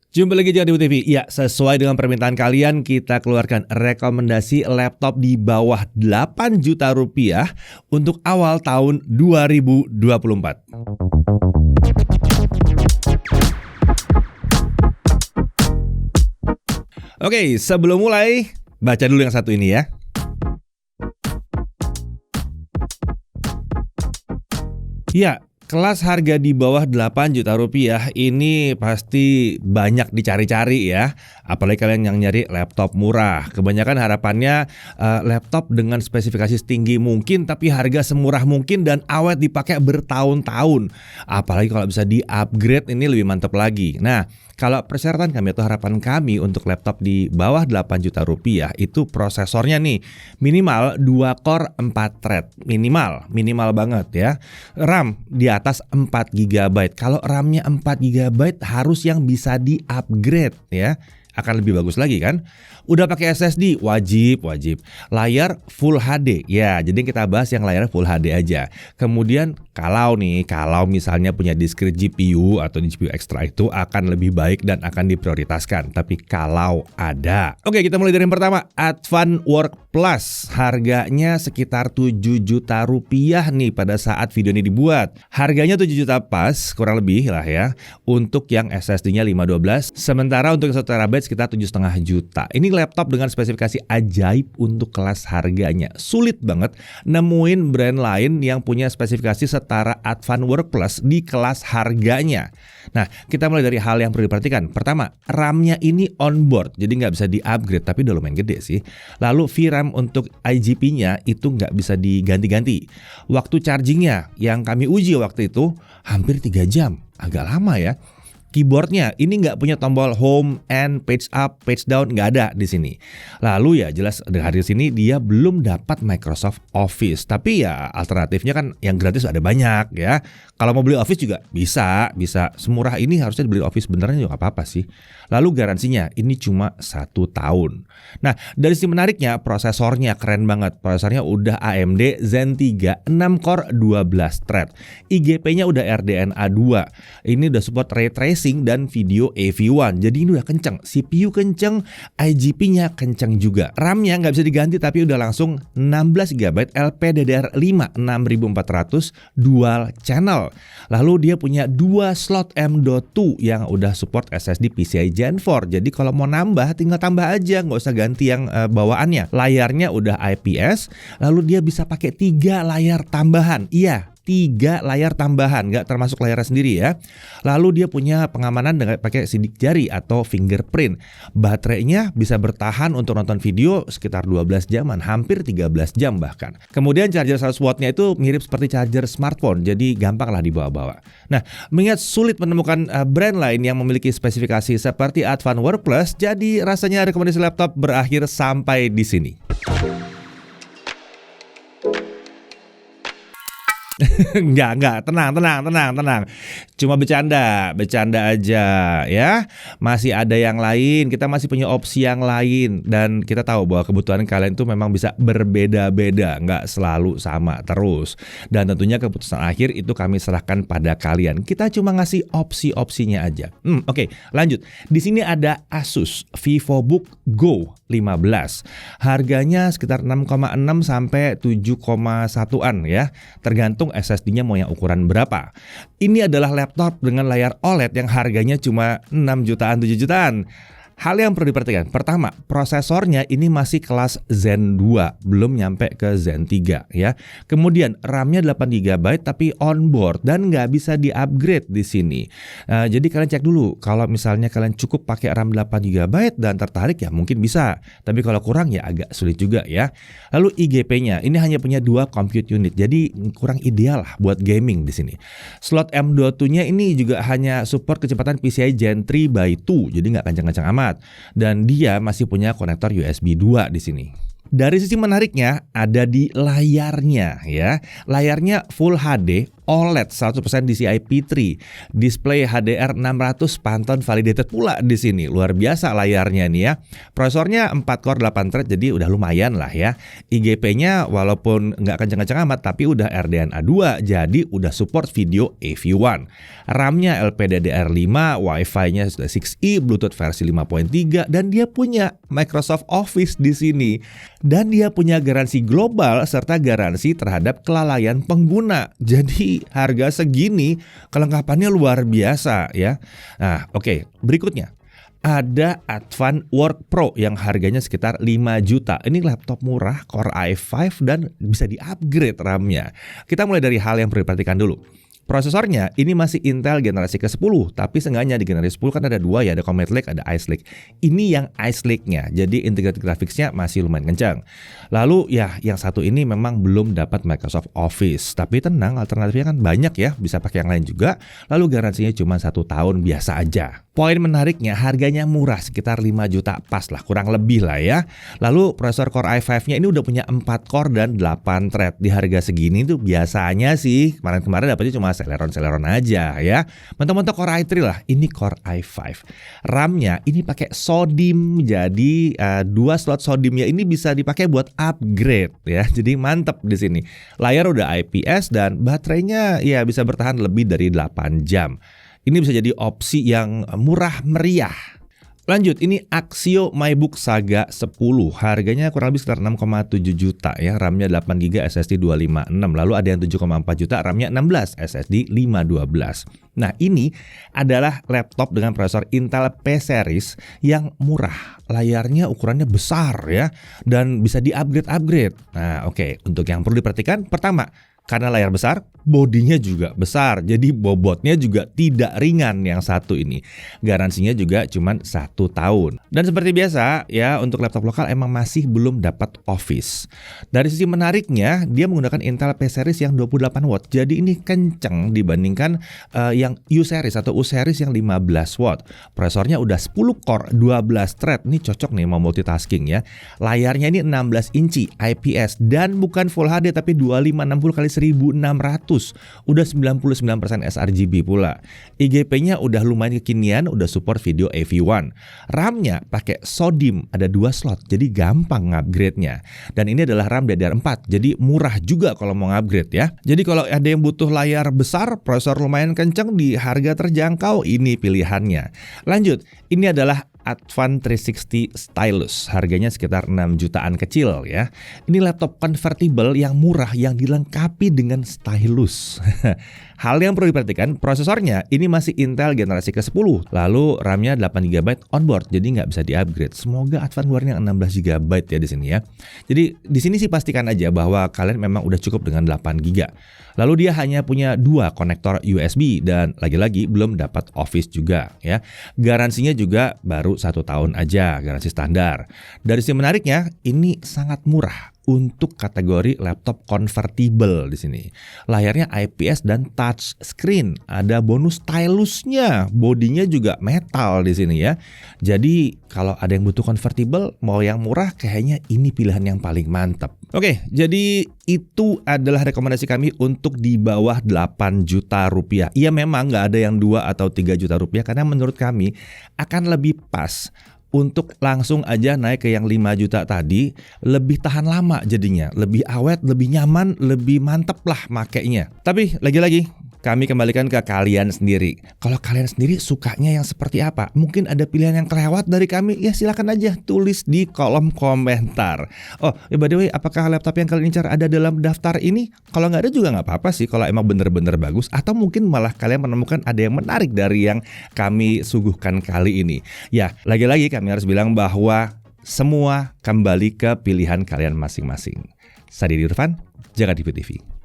Jumpa lagi di Audio TV. Ya, sesuai dengan permintaan kalian, kita keluarkan rekomendasi laptop di bawah 8 juta rupiah untuk awal tahun 2024. Oke, sebelum mulai, baca dulu yang satu ini ya. Ya, kelas harga di bawah 8 juta rupiah ini pasti banyak dicari-cari ya. Apalagi kalian yang nyari laptop murah. Kebanyakan harapannya laptop dengan spesifikasi setinggi mungkin tapi harga semurah mungkin dan awet dipakai bertahun-tahun. Apalagi kalau bisa di-upgrade ini lebih mantap lagi. Nah, kalau persyaratan kami atau harapan kami untuk laptop di bawah 8 juta rupiah itu prosesornya nih minimal 2 core 4 thread. Minimal banget ya. RAM di atas 4 GB. Kalau RAM-nya 4 GB harus yang bisa di-upgrade ya. Akan lebih bagus lagi kan. Udah pakai SSD wajib. Layar Full HD. Ya, jadi kita bahas yang layarnya Full HD aja. Kemudian kalau misalnya punya discrete GPU atau GPU ekstra itu akan lebih baik dan akan diprioritaskan. Tapi kalau ada. Oke, kita mulai dari yang pertama, Advanworks Plus. Harganya sekitar 7 juta rupiah nih pada saat video ini dibuat. Harganya 7 juta pas, kurang lebih lah ya. Untuk yang SSD-nya 512, sementara untuk 1 TB sekitar 7,5 juta. Ini laptop dengan spesifikasi ajaib untuk kelas harganya. Sulit banget nemuin brand lain yang punya spesifikasi setara Advanworks Plus di kelas harganya. Nah, kita mulai dari hal yang perlu diperhatikan. Pertama, RAM-nya ini onboard, jadi nggak bisa di-upgrade, tapi udah lumayan gede sih. Lalu VRAM untuk IGP-nya itu nggak bisa diganti-ganti. Waktu chargingnya yang kami uji waktu itu hampir 3 jam, agak lama ya. Keyboardnya ini nggak punya tombol home and page up, page down, nggak ada di sini. Lalu ya jelas dari sini dia belum dapat Microsoft Office. Tapi ya alternatifnya kan yang gratis ada banyak ya. Kalau mau beli Office juga bisa semurah ini harusnya beli Office beneran juga nggak apa-apa sih. Lalu garansinya ini cuma 1 tahun. Nah, dari sisi menariknya prosesornya keren banget. Prosesornya udah AMD Zen 3 6 core 12 thread. IGP-nya udah RDNA 2. Ini udah support ray tracing dan video AV1. Jadi ini udah kenceng. CPU kenceng, IGP-nya kenceng juga. RAM-nya nggak bisa diganti tapi udah langsung 16 GB LPDDR5 6400 dual channel. Lalu dia punya 2 slot M.2 yang udah support SSD PCI Gen 4. Jadi kalau mau nambah tinggal tambah aja, nggak usah ganti yang bawaannya. Layarnya udah IPS. Lalu dia bisa pakai 3 layar tambahan. Iya, 3 layar tambahan, nggak termasuk layarnya sendiri ya. Lalu dia punya pengamanan dengan pakai sidik jari atau fingerprint. Baterainya bisa bertahan untuk nonton video sekitar 12 jaman, hampir 13 jam bahkan. Kemudian charger 100 wattnya itu mirip seperti charger smartphone, jadi gampang lah dibawa-bawa. Nah, mengingat sulit menemukan brand lain yang memiliki spesifikasi seperti Advanworks Plus, jadi rasanya rekomendasi laptop berakhir sampai di sini. Enggak, tenang. Cuma bercanda aja ya. Masih ada yang lain, kita masih punya opsi yang lain. Dan kita tahu bahwa kebutuhan kalian itu memang bisa berbeda-beda, nggak selalu sama terus. Dan tentunya keputusan akhir itu kami serahkan pada kalian. Kita cuma ngasih opsi-opsinya aja. Oke, lanjut. Di sini ada Asus VivoBook Go 15. Harganya sekitar 6,6 sampai 7,1-an ya. Tergantung SSD-nya mau yang ukuran berapa. Ini adalah laptop dengan layar OLED yang harganya cuma 6 jutaan, 7 jutaan. Hal yang perlu diperhatikan, pertama, prosesornya ini masih kelas Zen 2, belum nyampe ke Zen 3 ya. Kemudian RAM-nya 8 GB tapi onboard dan nggak bisa di-upgrade di sini. Jadi kalian cek dulu, kalau misalnya kalian cukup pakai RAM 8 GB dan tertarik ya mungkin bisa. Tapi kalau kurang ya agak sulit juga ya. Lalu IGP-nya ini hanya punya 2 compute unit, jadi kurang ideal lah buat gaming di sini. Slot M.2-nya ini juga hanya support kecepatan PCI Gen 3x2, jadi nggak kencang-kencang amat. Dan dia masih punya konektor USB 2 di sini. Dari sisi menariknya ada di layarnya ya. Layarnya Full HD OLED 100% DCI P3, display HDR 600 Pantone validated pula di sini. Luar biasa layarnya nih ya. Prosesornya 4 core 8 thread jadi udah lumayan lah ya. IGP-nya walaupun nggak kenceng-kenceng amat tapi udah RDNA 2 jadi udah support video AV1. RAM-nya LPDDR5, Wi-Fi-nya 6E, Bluetooth versi 5.3 dan dia punya Microsoft Office di sini. Dan dia punya garansi global serta garansi terhadap kelalaian pengguna. Jadi harga segini kelengkapannya luar biasa ya. Nah, oke, berikutnya ada Advan Work Pro yang harganya sekitar 5 juta. Ini laptop murah Core i5 dan bisa di-upgrade RAM-nya. Kita mulai dari hal yang perlu diperhatikan dulu. Prosesornya ini masih Intel generasi ke-10, tapi seenggaknya di generasi 10 kan ada dua ya, ada Comet Lake, ada Ice Lake. Ini yang Ice Lake-nya, jadi integrated graphics-nya masih lumayan kencang. Lalu ya yang satu ini memang belum dapat Microsoft Office, tapi tenang, alternatifnya kan banyak ya, bisa pakai yang lain juga. Lalu garansinya cuma 1 tahun biasa aja. Poin menariknya harganya murah, sekitar 5 juta pas lah, kurang lebih lah ya. Lalu prosesor Core i5-nya ini udah punya 4 core dan 8 thread. Di harga segini tuh biasanya sih, kemarin-kemarin dapetnya cuma Celeron aja ya. Mentok-mentok Core i3 lah, ini Core i5. RAM-nya ini pakai SODIMM, jadi 2 slot SODIMM-nya ini bisa dipakai buat upgrade ya. Jadi mantep di sini. Layar udah IPS dan baterainya ya bisa bertahan lebih dari 8 jam. Ini bisa jadi opsi yang murah meriah. Lanjut, ini Axio MyBook Saga 10. Harganya kurang lebih sekitar 6,7 juta ya. RAM-nya 8GB, SSD 256. Lalu ada yang 7,4 juta, RAM-nya 16, SSD 512. Nah, ini adalah laptop dengan prosesor Intel P-Series yang murah. Layarnya ukurannya besar ya dan bisa di-upgrade. Nah, oke. Untuk yang perlu diperhatikan, pertama, karena layar besar, bodinya juga besar. Jadi bobotnya juga tidak ringan yang satu ini. Garansinya juga cuma 1 tahun. Dan seperti biasa ya, untuk laptop lokal emang masih belum dapat Office. Dari sisi menariknya, dia menggunakan Intel P-Series yang 28 watt. Jadi ini kenceng dibandingkan yang U-Series atau U-Series yang 15 watt. Prosesornya udah 10 core, 12 thread. Ini cocok nih mau multitasking ya. Layarnya ini 16 inci IPS dan bukan Full HD tapi 2560x1600. Udah 99% sRGB pula. IGP-nya udah lumayan kekinian, udah support video AV1. RAM-nya pakai SODIMM, ada 2 slot, jadi gampang ngupgrade-nya. Dan ini adalah RAM DDR4, jadi murah juga kalau mau ngupgrade ya. Jadi kalau ada yang butuh layar besar, prosesor lumayan kenceng di harga terjangkau, ini pilihannya. Lanjut, ini adalah Advan 360 Stylus, harganya sekitar 6 jutaan kecil ya. Ini laptop convertible yang murah yang dilengkapi dengan stylus. Hal yang perlu diperhatikan, prosesornya ini masih Intel generasi ke-10. Lalu RAM-nya 8GB onboard, jadi nggak bisa di-upgrade. Semoga Advan keluarnya 16GB ya di sini ya. Jadi di sini sih pastikan aja bahwa kalian memang udah cukup dengan 8GB. Lalu dia hanya punya 2 konektor USB dan lagi-lagi belum dapat Office juga ya. Garansinya juga baru 1 tahun aja, garansi standar. Dari sisi menariknya, ini sangat murah untuk kategori laptop convertible di sini. Layarnya IPS dan touch screen. Ada bonus stylusnya, bodinya juga metal di sini ya. Jadi kalau ada yang butuh convertible, mau yang murah, kayaknya ini pilihan yang paling mantap. Oke, jadi itu adalah rekomendasi kami untuk di bawah 8 juta rupiah. Iya memang nggak ada yang 2 atau 3 juta rupiah karena menurut kami akan lebih pas untuk langsung aja naik ke yang 5 juta tadi, lebih tahan lama jadinya, lebih awet, lebih nyaman, lebih mantep lah makainya. Tapi lagi-lagi kami kembalikan ke kalian sendiri. Kalau kalian sendiri sukanya yang seperti apa? Mungkin ada pilihan yang kelewat dari kami, ya silakan aja tulis di kolom komentar. Oh, by the way, apakah laptop yang kalian incar ada dalam daftar ini? Kalau nggak ada juga nggak apa-apa sih, kalau emang bener-bener bagus. Atau mungkin malah kalian menemukan ada yang menarik dari yang kami suguhkan kali ini. Ya, lagi-lagi kami harus bilang bahwa semua kembali ke pilihan kalian masing-masing. Saya Didi Irfan, jaga TV.